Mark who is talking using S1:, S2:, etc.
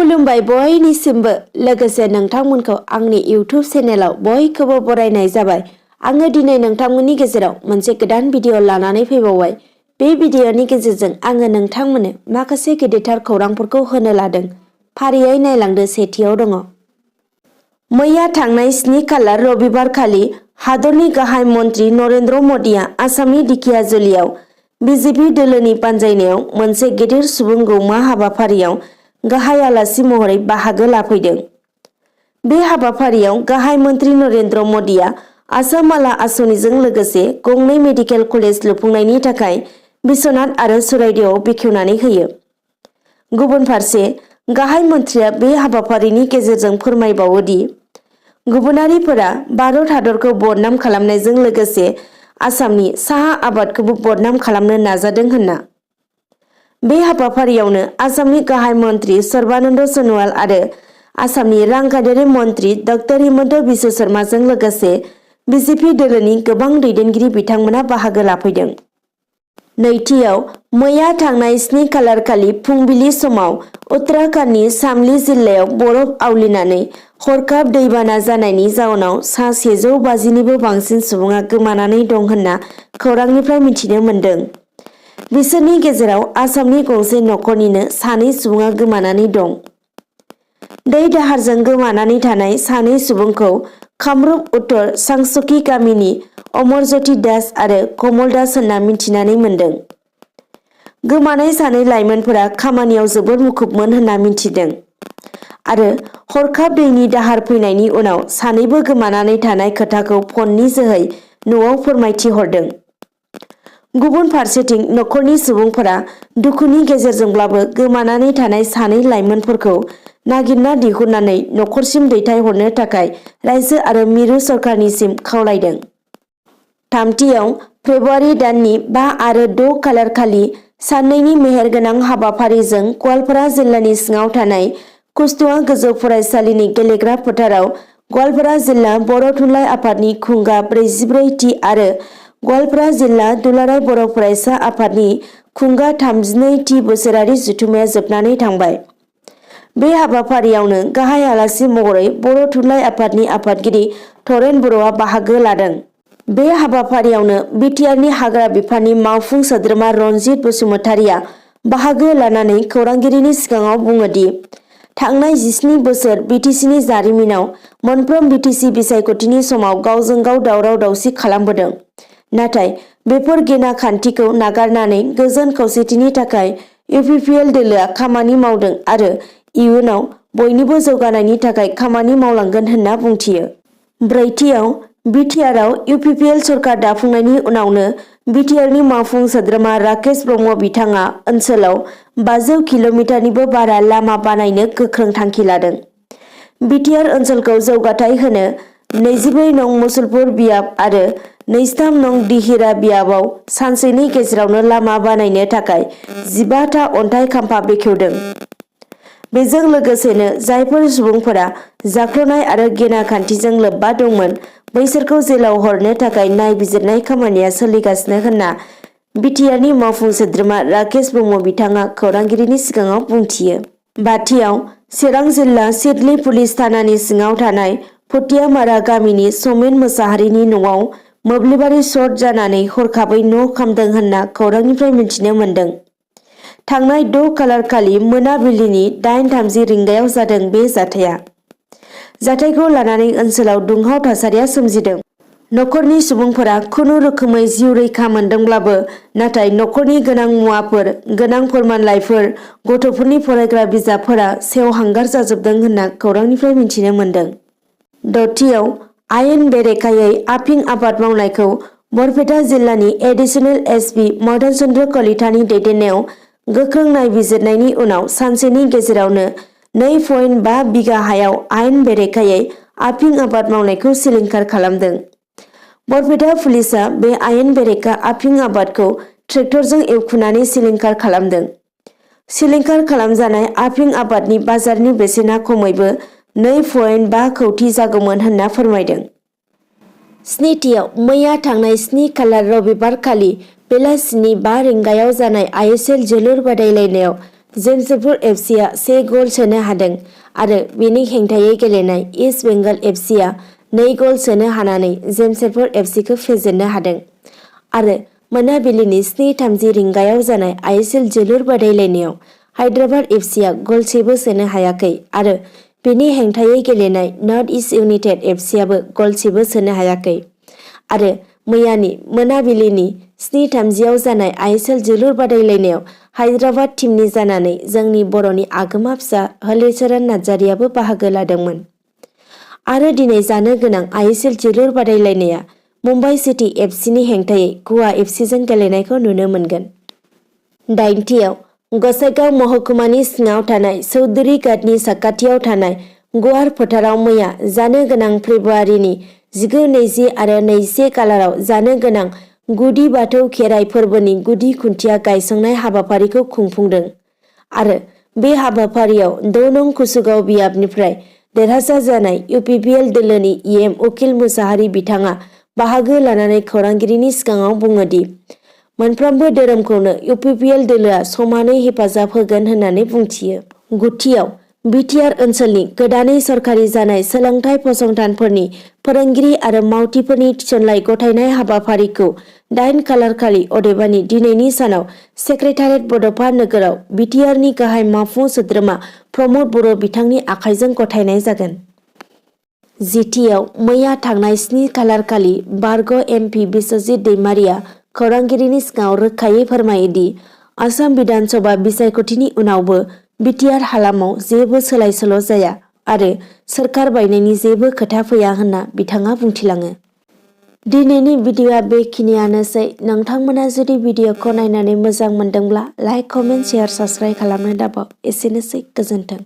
S1: खुलुमबाय बयनिसिमबो लोगोसे नोंथांमोनखौ आंनि इउट्यूब चेनेलाव बयखौबो बरायनाय जाबाय। आङो दिनै नोंथांमोननि गेजेराव मोनसे गोदान भिडिअ लानानै फैबावबाय। बे भिडिअनि गेजेरजों आङो नोंथांमोननो माखासे गेदेरथार खौरांफोरखौ होनो लादों। फारियै नायलांदो। सेथियाव दङ। मैया थांनाय 7 खालार रबिबारखालि हादरनि गाहाय मन्त्रि नरेन्द्र मदिया आसामनि ढेकियाजुलियाव बिजेपि दोलोनि बानजायनायाव मोनसे गेदेर सुबुं गौमा हाबाफारियाव गाहाय आलासि महरै बाहागो लाफैदों। बे हाबाफारियाव गाहाय मन्त्रि नरेन्द्र मदिया आसाम माला आसनिजों लोगोसे गंनै मेडिकेल कलेज लुफुंनायनि थाखाय बिश्वनाथ आरो चराइदेवआव बेखेवनानै होयो। गुबुन फारसे गाहाय मन्त्रिया बे हाबाफारिनि गेजेरजों फोरमायबावो दि गुबुनारिफोरा भारत हादरखौ बदनाम खालामनायजों लोगोसे आसामनि साहा आबादखौबो बदनाम खालामनो नाजादों होनना। बे हाबाफारियावनो आसामनि गाहाय मन्त्रि सर्बानन्द सोनोवाल आरो आसामनि रांखान्थियारि मन्त्रि डक्टर हिमन्त बिश्व शर्माजों लोगोसे बिजेपि दोलोनि गोबां दैदेनगिरि बिथांमोना बाहागो लाफैदों। नैथियाव मैया थांनाय 7 खालार खालि फुंबिलि समाव उत्तराखन्डनि शामली जिल्लायाव बरफ आवलिनानै हरखाब दैबाना जानायनि जाउनाव सा 150निबो बांसिन सुबुङा गोमानानै दं होनना खौरांनिफ्राय मिथिनो मोन्दों। बिसोरनि गेजेराव आसामनि गंसे नखरनिनो 2 सुबुङा गोमानानै दं। दै दाहारजों गोमानानै थानाय 2 सुबुंखौ कामरुप उत्तर चांचकि गामिनि अमरज्योति दास आरो कमल दास होनना मिथिनानै मोन्दों। गोमानाय 2 लाइमोनफोरा खामानियाव जोबोद मुखुबमोन होनना मिथिदों आरो हरखाब दैनि दाहार फैनायनि उनाव 2बो गोमानानै थानाय खोथाखौ फननि जोहै न'आव फोरमायथि हरदों। गुबुन फारसेथिं नखरनि सुबुंफोरा दुखुनि गेजेरजोंब्लाबो गोमानानै थानाय 2 लाइमोनफोरखौ नागिरना दिहुननानै नखरसिम दैथायहरनो थाखाय रायजो आरो मिरु सरकारनिसिम खावलायदों। थामथियाव फेब्रुवारि दाननि 5 आरो 6 खालार खालि साननैनि मेहेरगोनां हाबाफारिजों गवालपारा जिल्लानि सिङाव थानाय कुशवाहा गोजौ फरायसालिनि गेलेग्रा फोथाराव गवालपारा जिल्ला बर' थुनलाइ आफादनि खुंगा 44थि आरो गवालपारा जिल्ला दुलाराय बर' फरायसा आफादनि खुंगा 32थि बोसोरारि जथुम्माया जोबनानै थांबाय। बे हाबाफारियावनो गाहाय आलासि महरै बर' थुनलाइ आफादनि आफादगिरि धरेन बर'आ बाहागो लादों। बे हाबाफारियावनो बिटिआरनि हाग्रा बिफाननि मावफुं सोद्रोमा रनजित बसुमतारिया बाहागो लानानै खौरांगिरिनि सिगाङाव बुङो दि थांनाय 17 बोसोर बिटिसिनि जारिमिनाव मोनफ्रोम बिटिसि बिसायख'थिनि समाव गावजों गाव दावराव दावसि खालामबोदों। नाथाय बेफोर गेना खान्थिखौ नागारनानै गोजोन खौसेथिनि थाखाय इउपिपिएल दोलोआ खामानि मावदों आरो इयुनाव बयनिबो जौगानायनि थाखाय खामानि मावलांगोन होनना बुंथियो। ब्रैथियाव बिटिआरआव इउपिपिएल सरकार दाफुंनायनि उनावनो बिटिआरनि मावफुं सोद्रोमा राकेश ब्रह्म बिथाङा ओनसोलाव 500 किल'मिटारनिबो बारा लामा बानायनो गोख्रों थांखि लादों। बिटिआर ओनसोलखौ जौगाथाय होनो 24 नं मुसलपुर बियाब आरो 23 नं दिहिरा बियाबाव सानसेनि गेजेरावनो लामा बानायनो थाखाय 15 था अन्थाइ खाम्फा बेखेवदों। बेजों लोगोसेनो जायफोर सुबुंफोरा जाख्ल'नाय आरो गेना खान्थिजों लोब्बा दंमोन बैसोरखौ जेलाव हरनो थाखाय नायबिजिरनाय खामानिया सोलिगासिनो होनना बिटिआरनि मावफुं सोद्रोमा राकेश ब्रह्म बिथाङा खौरांगिरिनि सिगाङाव बुंथियो। बाथियाव चिरां जिल्ला सिडली पुलिस थानानि सिङाव थानाय फटियामारा गामिनि समेन मोसाहारिनि न'आव मोब्लिबारि सर्ट जानानै हरखाबै न' खामदों होनना खौरांनिफ्राय मिथिनो मोन्दों। थांनाय 6 खालार खालि मोनाबिलिनि 8:30 रिंगायाव जादों बे जाथाया। जाथायखौ लानानै ओनसोलाव दुंहाव थासारिया सोमजिदों। नखरनि सुबुंफोरा खुनु रोखोमै जिउ रैखा मोनदोंब्लाबो नाथाय नखरनि गोनां मुवाफोर, गोनां फोरमानलाइफोर, गथ'फोरनि फरायग्रा बिजाबफोरा सेवहांगार जाजोबदों होनना खौरांनिफ्राय मिथिनो मोन्दों। दथियाव आयेन बेरेखायै आफिं आबाद मावनायखौ बरपेटा जिल्लानि एडिशनेल एसपि मदन चन्द्र कलितानि दैदेननायाव गोख्रों नायबिजिरनायनि उनाव सानसेनि गेजेरावनो 2.5 बिगा हायाव आयेन बेरेखायै आफिं आबाद मावनायखौ सिलिंखार खालामदों। बरपेटा पुलिसआ बे आयेन बेरेखा आफिं आबादखौ ट्रेक्टरजों एवखुनानै सिलिंखार खालामदों। सिलिंखार खालामजानाय आफिं आबादनि बाजारनि बेसेना खमैबो 2.5 कौटि जागौमोन होनना फोरमायदों। स्निथियाव मैया थांनाय 7 खालार रबिबार खालि बेलासिनि 5 रिंगायाव जानाय आइएसएल जोलुर बादायलायनायाव जेमशेदपुर एफसीआ 1 गल सोनो हादों आरो बेनि हेंथायै गेलेनाय इस्ट बेंगल एफसीआ 2 गल सोनो हानानै जेमशेदपुर एफसीखौ फेजेननो हादों आरो मोनाबिलिनि 7:30 रिंगायाव जानाय आईएसएल जोलुर बादायलायनायाव हायद्राबाद एफसीआ गलसेबो सोनो हायाखै आरो बेनि हेंथायै गेलेनाय नर्थ इस्ट इउनाइटेड एफसीआबो गलसेबो सोनो हायाखै आरो मैयानि मोनाबिलिनि 7:30 जानाय आईएसएल जोलुर बादायलायनायाव हायद्राबाद टीमनि जानानै जोंनि बर'नि आगोमा फिसा हलिचरन नार्जारियाबो बाहागो लादोंमोन आरो दिनै जानो गोनां आईएसएल जोलुर बादायलायनाया मुम्बाइ सिटी एफसीनि हेंथायै गवा एफसीजों गेलेनायखौ नुनो मोनगोन। 9थियाव गसाइगाव महकुमानि सिङाव थानाय चौधुरी घाटनि साखाथियाव थानाय गुवार फोथाराव मैया जानो गोनां फेब्रुवारिनि 19, 20 आरो 21 खालाराव जानो गोनां गुदि बाथौ खेराइ फोरबोनि गुदि खुन्थिया गायसंनाय हाबाफारिखौ खुंफुंदों आरो बे हाबाफारियाव 6 नं कुसुगाव बियाबनिफ्राय देरहासार जानाय इउपिपिएल दोलोनि इएम उकिल मुसाहारि बिथाङा बाहागो लानानै खौरांगिरिनि सिगाङाव बुङो दि मोनफ्रोमबो धोरोमखौनो इउपिपिएल दोलोआ समानै हेफाजाब होगोन होननानै बुंथियो। 9थियाव बिटिआर ओनसोलनि गोदानै सरकारि जानाय सोलोंथाइ फसंथानफोरनि फोरोंगिरि आरो मावथिफोरनि थिसननाय गथायनाय हाबाफारिखौ 8 खालार खालि अदेबानि दिनैनि सानाव सेक्रेटारियेट बड'फा नोगोराव बिटिआरनि गाहाय मावफुं सोद्रोमा प्रमद बर' बिथांनि आखाइजों गथायनाय जागोन। 10थियाव मैया थांनाय 7 खालार खालि बारग' एमपि बिस्वजित दैमारिया खौरांगिरिनि सिगाङाव रोखायै फोरमायो दि आसाम बिधानसभा बिसायख'थिनि उनावबो बिटिआर हालामाव जेबो सोलाय सोल' जाया आरो सोरखार बायनायनि जेबो खोथा फैया होनना बिथाङा बुंथिलाङो। दिनैनि भिडिअ'आ बेखिनियानोसै। नोंथांमोना जुदि भिडिअ'खौ नायनानै मोजां मोनदोंब्ला लाइक, कमेन्ट, शेयार, साबस्क्राइब खालामनो दाबाव। एसेनोसै, गोजोन्थों।